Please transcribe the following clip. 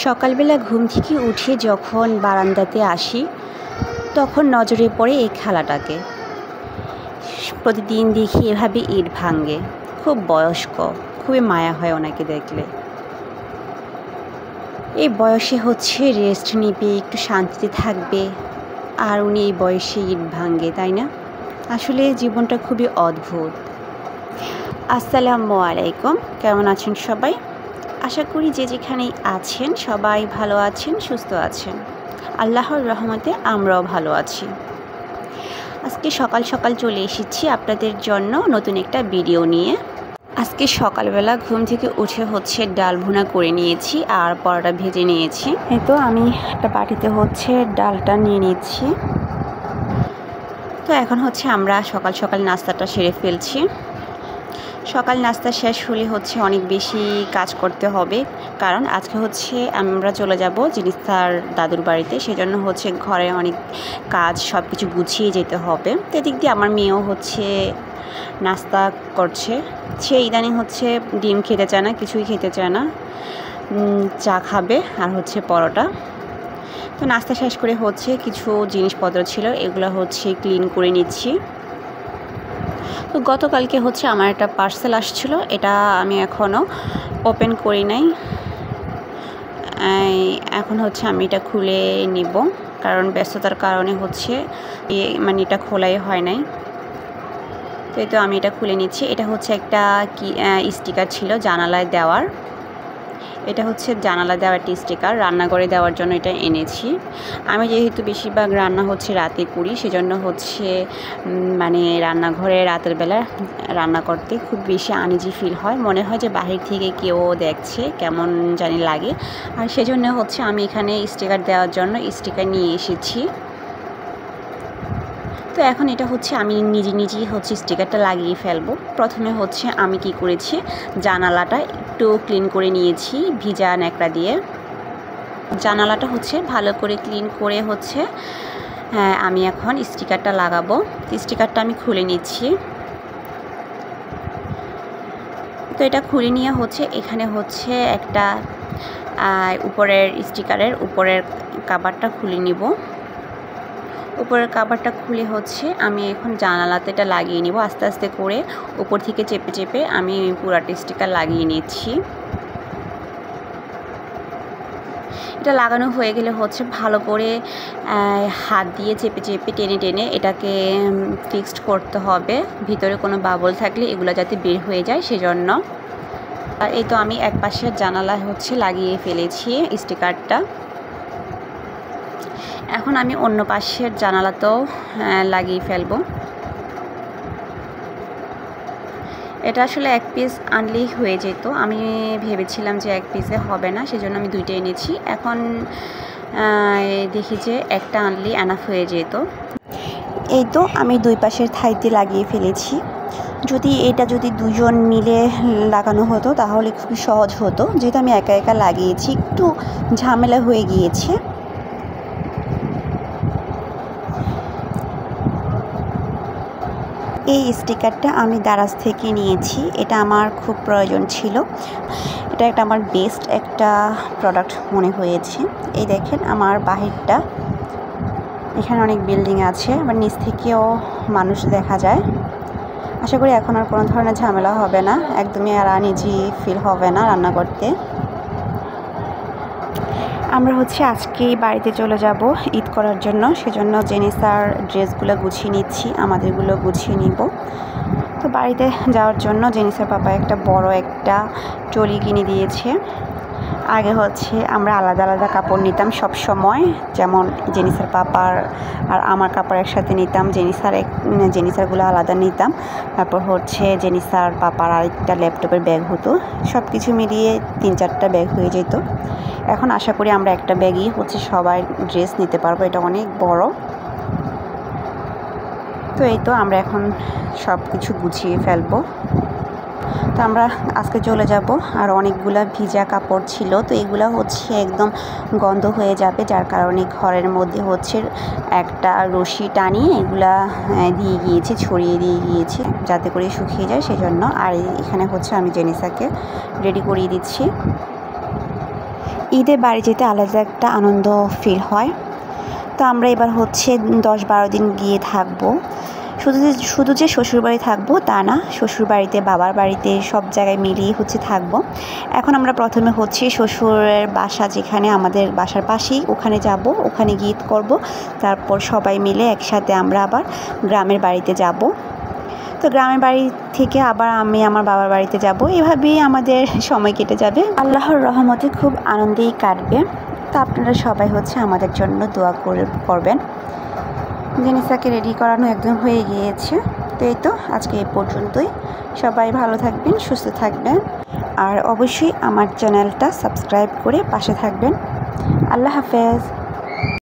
সকালবেলা ঘুম থেকে উঠে যখন বারান্দাতে আসি তখন নজরে পড়ে এই খালাটাকে। প্রতিদিন দেখি এভাবে ইট ভাঙে। খুব বয়স্ক, খুবই মায়া হয় ওনাকে দেখলে। এই বয়সে রেস্ট নিবে, একটু শান্তিতে থাকবে, আর উনি এই বয়সে ইট ভাঙে, তাই না? আসলে জীবনটা খুবই অদ্ভুত। আসসালামু আলাইকুম, কেমন আছেন সবাই? আশা করি যে যেখানেই আছেন সবাই ভালো আছেন, সুস্থ আছেন। আল্লাহর রহমতে আমরাও ভালো আছি। আজকে সকাল সকাল চলে এসেছি আপনাদের জন্য নতুন একটা ভিডিও নিয়ে। আজকে সকালবেলা ঘুম থেকে উঠে ডাল ভুনা করে নিয়েছি আর পরোটা ভেজে নিয়েছি। এই তো আমি একটা বাটিতে ডালটা নিয়ে নিচ্ছি। তো এখন আমরা সকাল সকাল নাস্তাটা সেরে ফেলছি। সকাল নাস্তা শেষ হলে অনেক বেশি কাজ করতে হবে, কারণ আজকে আমরা চলে যাব জিনিসটার দাদুর বাড়িতে। সেজন্য ঘরে অনেক কাজ, সব কিছু গুছিয়ে যেতে হবে। তো এদিক দিয়ে আমার মেয়েও নাস্তা করছে। সে ইদানিং ডিম খেতে চায় না, কিছুই খেতে চায় না, চা খাবে আর পরোটা। তো নাস্তা শেষ করে কিছু জিনিসপত্র ছিল, এগুলো ক্লিন করে নিচ্ছি। তো গতকালকে আমার একটা পার্সেল আসছিল, এটা আমি এখনও ওপেন করি নাই। এখন আমি এটা খুলে নিব, কারণ ব্যস্ততার কারণে মানে এটা খোলাই হয় নাই। তো এই তো আমি এটা খুলে নিচ্ছি। এটা একটা স্টিকার ছিল জানালায় দেওয়ার। এটা জানালা দেওয়ার একটি স্টিকার, রান্নাঘরে দেওয়ার জন্য এটা এনেছি। আমি যেহেতু বেশিরভাগ রান্না রাতে করি, সেজন্য মানে রান্নাঘরে রাতের বেলা রান্না করতে খুব বেশি আনইজি ফিল হয়, মনে হয় যে বাহির থেকে কেউ দেখছে, কেমন জানি লাগে। আর সেজন্য আমি এখানে স্টিকার দেওয়ার জন্য স্টিকার নিয়ে এসেছি। তো এখন এটা আমি নিজেই স্টিকারটা লাগিয়ে ফেলবো। প্রথমে আমি কি করেছি, জানালাটা একটু ক্লিন করে নিয়েছি ভিজা ন্যাকড়া দিয়ে। জানালাটা ভালো করে ক্লিন করে আমি এখন স্টিকারটা লাগাবো। স্টিকারটা আমি খুলে নিচ্ছি। তো এটা খুলে নিয়ে এখানে একটা উপরের স্টিকারের উপরের কাভারটা খুলে নিব। উপরের কাভারটা খুলে আমি এখন জানালাতে এটা লাগিয়ে নিব। আস্তে আস্তে করে উপর থেকে চেপে চেপে আমি পুরাটা স্টিকার লাগিয়ে নিচ্ছি। এটা লাগানো হয়ে গেলে ভালো করে হাত দিয়ে চেপে চেপে টেনে টেনে এটাকে ফিক্সড করতে হবে। ভিতরে কোনো বাবল থাকলে এগুলো যাতে বের হয়ে যায়, সেজন্য। আর এই তো আমি এক পাশের জানালা লাগিয়ে ফেলেছি স্টিকারটা। এখন আমি অন্য পাশের জানালাতেও লাগিয়ে ফেলবো। এটা আসলে এক পিস আনলেই হয়ে যেত, আমি ভেবেছিলাম যে এক পিসে হবে না, সেজন্য আমি দুইটা এনেছি। এখন দেখি যে একটা আনলেই এনাফ হয়ে যেত। এই তো আমি দুই পাশের থাইতে লাগিয়ে ফেলেছি। যদি দুজন মিলে লাগানো হতো তাহলে খুবই সহজ হতো, যেহেতু আমি একা একা লাগিয়েছি একটু ঝামেলা হয়ে গিয়েছে। এই স্টিকারটা আমি দারাজ থেকে নিয়েছি, এটা আমার খুব প্রয়োজন ছিল। এটা আমার বেস্ট একটা প্রোডাক্ট মনে হয়েছে। এই দেখেন আমার বাহিরটা, এখানে অনেক বিল্ডিং আছে, আবার নিচ থেকেও মানুষ দেখা যায়। আশা করি এখন আর কোনো ধরনের ঝামেলা হবে না, একদমই আর আনইজি ফিল হবে না রান্না করতে। আমরা আজকেই বাড়িতে চলে যাব ঈদ করার জন্য, সেজন্য জেনিসার ড্রেসগুলো গুছিয়ে নিচ্ছি, আমাদেরগুলো গুছিয়ে নিব। তো বাড়িতে যাওয়ার জন্য জেনিসার পাপা একটা বড় একটা ট্রলি কিনে দিয়েছে। আগে আমরা আলাদা আলাদা কাপড় নিতাম সব সময়, যেমন জেনিসার পাপার আর আমার কাপড় একসাথে নিতাম, জেনিসারগুলো আলাদা নিতাম। তারপর জেনিসার পাপার আরেকটা ল্যাপটপের ব্যাগ হতো, সব কিছু মিলিয়ে 3-4টা ব্যাগ হয়ে যেত। এখন আশা করি আমরা একটা ব্যাগই সবাই ড্রেস নিতে পারবো, এটা অনেক বড়। তো এই তো আমরা এখন সব কিছু গুছিয়ে ফেলবো। তো আমরা আজকে চলে যাব, আর অনেকগুলা ভিজা কাপড় ছিল, তো এগুলো একদম গন্ধ হয়ে যাবে, যার কারণে ঘরের মধ্যে একটা রশি টানিয়ে এগুলা দিয়ে গিয়েছি, ছড়িয়ে দিয়ে গিয়েছি যাতে করে শুকিয়ে যায়, সেজন্য। আর এখানে আমি জেনিসাকে রেডি করিয়ে দিচ্ছি। ঈদে বাড়ি যেতে আলাদা একটা আনন্দ ফিল হয়। তো আমরা এবার হচ্ছে 10-12 দিন গিয়ে থাকবো। শুধু যে শ্বশুরবাড়ি থাকবো তা না, শ্বশুরবাড়িতে বাবার বাড়িতে সব জায়গায় মিলিয়ে হচ্ছে থাকবো। এখন আমরা প্রথমে হচ্ছে শ্বশুরের বাসা যেখানে আমাদের বাসার পাশেই, ওখানে যাব, ওখানে গিয়ে ঈদ করব। তারপর সবাই মিলে একসাথে আমরা আবার গ্রামের বাড়িতে যাব। তো গ্রামের বাড়ি থেকে আবার আমি আমার বাবার বাড়িতে যাব। এভাবেই আমাদের সময় কেটে যাবে। আল্লাহর রহমতে খুব আনন্দেই কাটবে। তো আপনারা সবাই হচ্ছে আমাদের জন্য দোয়া করবেন। জেনিসাকে রেডি করানো একদম হয়ে গিয়েছে। তো এই তো আজকে এই পর্যন্তই। সবাই ভালো থাকবেন, সুস্থ থাকবেন, আর অবশ্যই আমার চ্যানেলটা সাবস্ক্রাইব করে পাশে থাকবেন। আল্লাহ হাফেজ।